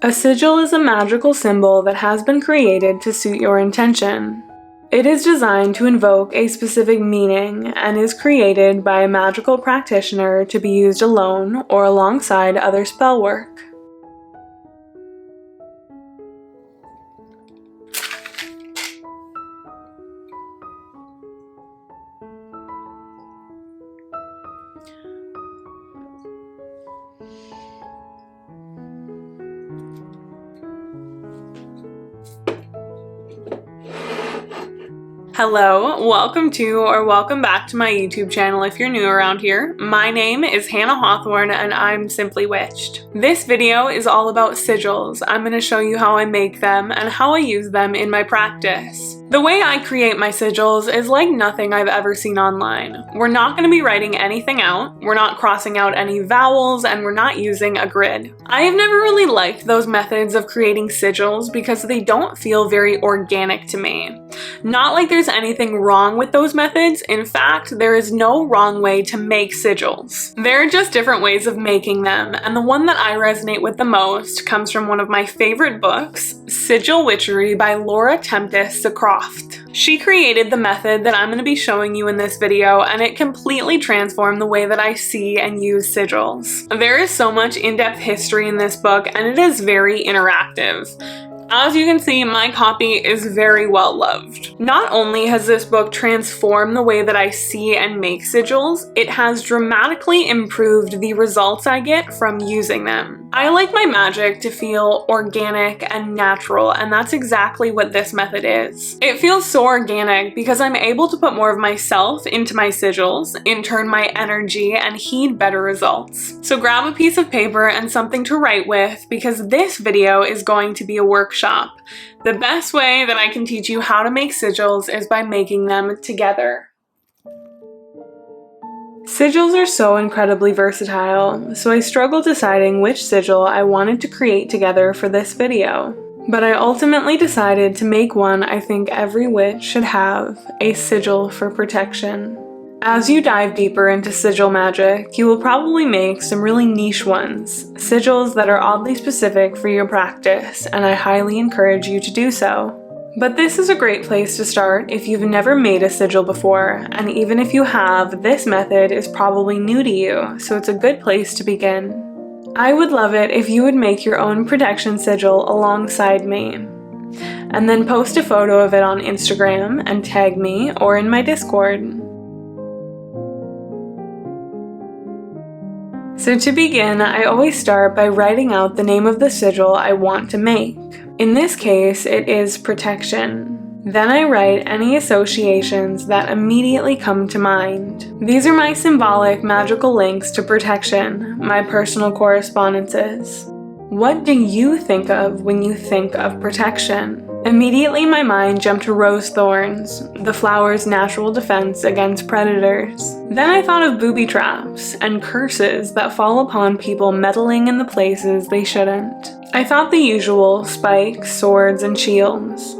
A sigil is a magical symbol that has been created to suit your intention. It is designed to invoke a specific meaning and is created by a magical practitioner to be used alone or alongside other spell work. Hello, welcome back to my YouTube channel if you're new around here. My name is Hannah Hawthorne and I'm Simply Witched. This video is all about sigils. I'm going to show you how I make them and how I use them in my practice. The way I create my sigils is like nothing I've ever seen online. We're not going to be writing anything out, we're not crossing out any vowels, and we're not using a grid. I have never really liked those methods of creating sigils because they don't feel very organic to me. Not like there's anything wrong with those methods. In fact, there is no wrong way to make sigils. There are just different ways of making them, and the one that I resonate with the most comes from one of my favorite books, Sigil Witchery by Laura Tempest Croft. She created the method that I'm going to be showing you in this video, and it completely transformed the way that I see and use sigils. There is so much in-depth history in this book, and it is very interactive. As you can see, my copy is very well loved. Not only has this book transformed the way that I see and make sigils, it has dramatically improved the results I get from using them. I like my magic to feel organic and natural, and that's exactly what this method is. It feels so organic because I'm able to put more of myself into my sigils, in turn my energy, and heed better results. So grab a piece of paper and something to write with, because this video is going to be a workshop. The best way that I can teach you how to make sigils is by making them together. Sigils are so incredibly versatile, so I struggled deciding which sigil I wanted to create together for this video. But I ultimately decided to make one I think every witch should have, a sigil for protection. As you dive deeper into sigil magic, you will probably make some really niche ones, sigils that are oddly specific for your practice, and I highly encourage you to do so. But this is a great place to start if you've never made a sigil before, and even if you have, this method is probably new to you, so it's a good place to begin. I would love it if you would make your own protection sigil alongside me, and then post a photo of it on Instagram and tag me or in my Discord. So to begin, I always start by writing out the name of the sigil I want to make. In this case, it is protection. Then I write any associations that immediately come to mind. These are my symbolic magical links to protection, my personal correspondences. What do you think of when you think of protection? Immediately my mind jumped to rose thorns, the flower's natural defense against predators. Then I thought of booby traps and curses that fall upon people meddling in the places they shouldn't. I thought the usual spikes, swords, and shields.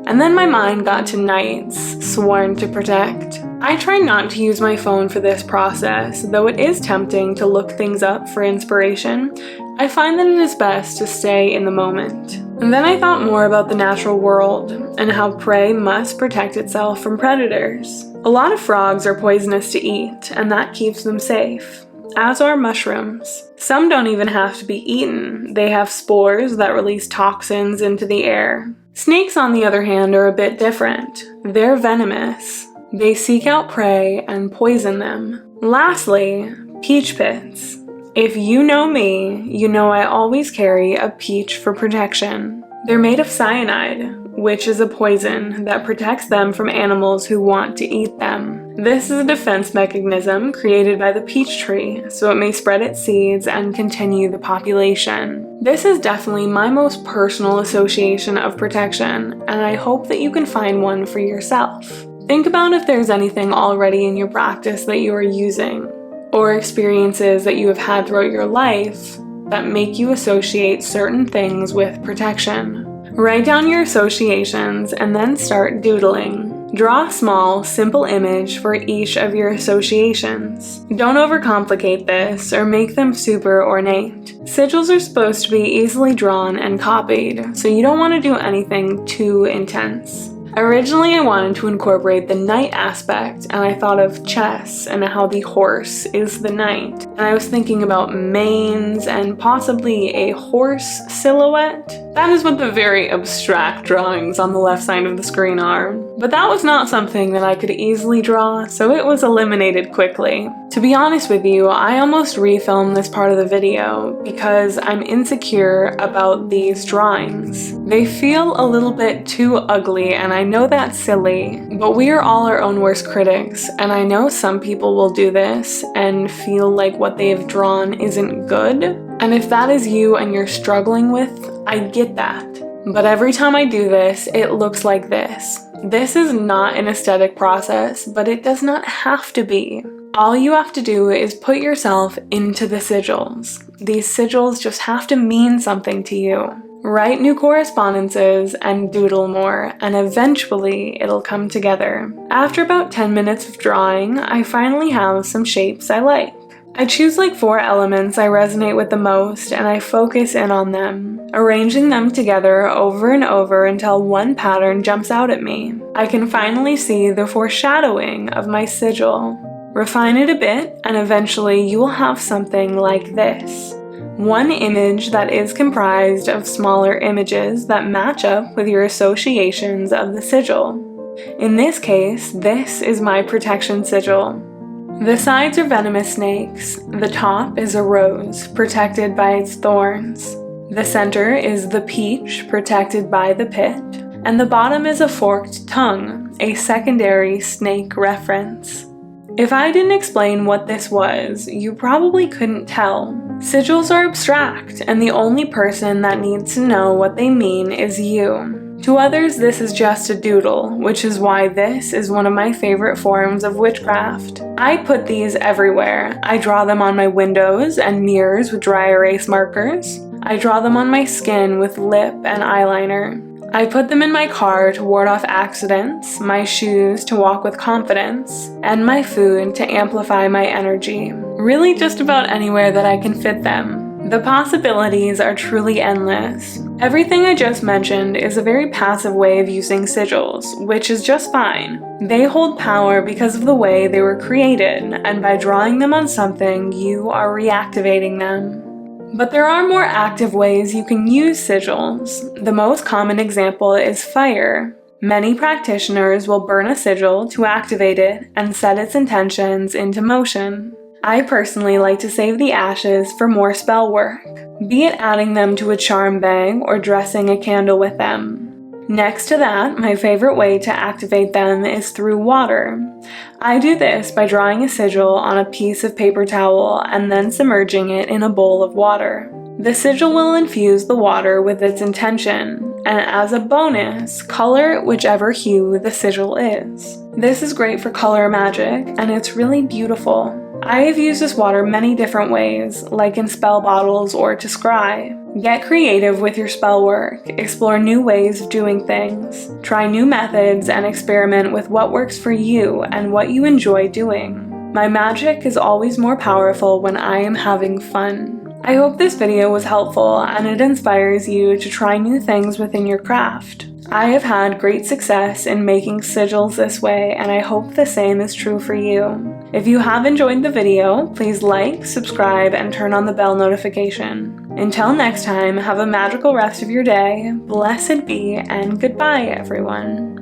And then my mind got to knights, sworn to protect. I try not to use my phone for this process, though it is tempting to look things up for inspiration. I find that it is best to stay in the moment. And then I thought more about the natural world and how prey must protect itself from predators. A lot of frogs are poisonous to eat, and that keeps them safe, as are mushrooms. Some don't even have to be eaten. They have spores that release toxins into the air. Snakes, on the other hand, are a bit different. They're venomous. They seek out prey and poison them. Lastly, peach pits. If you know me, you know I always carry a peach for protection. They're made of cyanide, which is a poison that protects them from animals who want to eat them. This is a defense mechanism created by the peach tree, so it may spread its seeds and continue the population. This is definitely my most personal association of protection, and I hope that you can find one for yourself. Think about if there's anything already in your practice that you are using, or experiences that you have had throughout your life that make you associate certain things with protection. Write down your associations and then start doodling. Draw a small, simple image for each of your associations. Don't overcomplicate this or make them super ornate. Sigils are supposed to be easily drawn and copied, so you don't want to do anything too intense. Originally, I wanted to incorporate the knight aspect, and I thought of chess and how the horse is the knight. And I was thinking about manes and possibly a horse silhouette. That is what the very abstract drawings on the left side of the screen are. But that was not something that I could easily draw, so it was eliminated quickly. To be honest with you, I almost refilmed this part of the video because I'm insecure about these drawings. They feel a little bit too ugly, and I know that's silly, but we are all our own worst critics, and I know some people will do this and feel like what they have drawn isn't good. And if that is you and you're struggling with, I get that. But every time I do this, it looks like this. This is not an aesthetic process, but it does not have to be. All you have to do is put yourself into the sigils. These sigils just have to mean something to you. Write new correspondences and doodle more, and eventually it'll come together. After about 10 minutes of drawing, I finally have some shapes I like. I choose like 4 elements I resonate with the most, and I focus in on them, arranging them together over and over until one pattern jumps out at me. I can finally see the foreshadowing of my sigil. Refine it a bit, and eventually you will have something like this. One image that is comprised of smaller images that match up with your associations of the sigil. In this case, this is my protection sigil. The sides are venomous snakes. The top is a rose, protected by its thorns. The center is the peach, protected by the pit. And the bottom is a forked tongue, a secondary snake reference. If I didn't explain what this was, you probably couldn't tell. Sigils are abstract, and the only person that needs to know what they mean is you. To others, this is just a doodle, which is why this is one of my favorite forms of witchcraft. I put these everywhere. I draw them on my windows and mirrors with dry erase markers. I draw them on my skin with lip and eyeliner. I put them in my car to ward off accidents, my shoes to walk with confidence, and my food to amplify my energy. Really just about anywhere that I can fit them. The possibilities are truly endless. Everything I just mentioned is a very passive way of using sigils, which is just fine. They hold power because of the way they were created, and by drawing them on something, you are reactivating them. But there are more active ways you can use sigils. The most common example is fire. Many practitioners will burn a sigil to activate it and set its intentions into motion. I personally like to save the ashes for more spell work, be it adding them to a charm bag or dressing a candle with them. Next to that, my favorite way to activate them is through water. I do this by drawing a sigil on a piece of paper towel and then submerging it in a bowl of water. The sigil will infuse the water with its intention, and as a bonus, color whichever hue the sigil is. This is great for color magic, and it's really beautiful. I have used this water many different ways, like in spell bottles or to scry. Get creative with your spell work, explore new ways of doing things, try new methods, and experiment with what works for you and what you enjoy doing. My magic is always more powerful when I am having fun. I hope this video was helpful and it inspires you to try new things within your craft. I have had great success in making sigils this way, and I hope the same is true for you. If you have enjoyed the video, please like, subscribe, and turn on the bell notification. Until next time, have a magical rest of your day, blessed be, and goodbye everyone.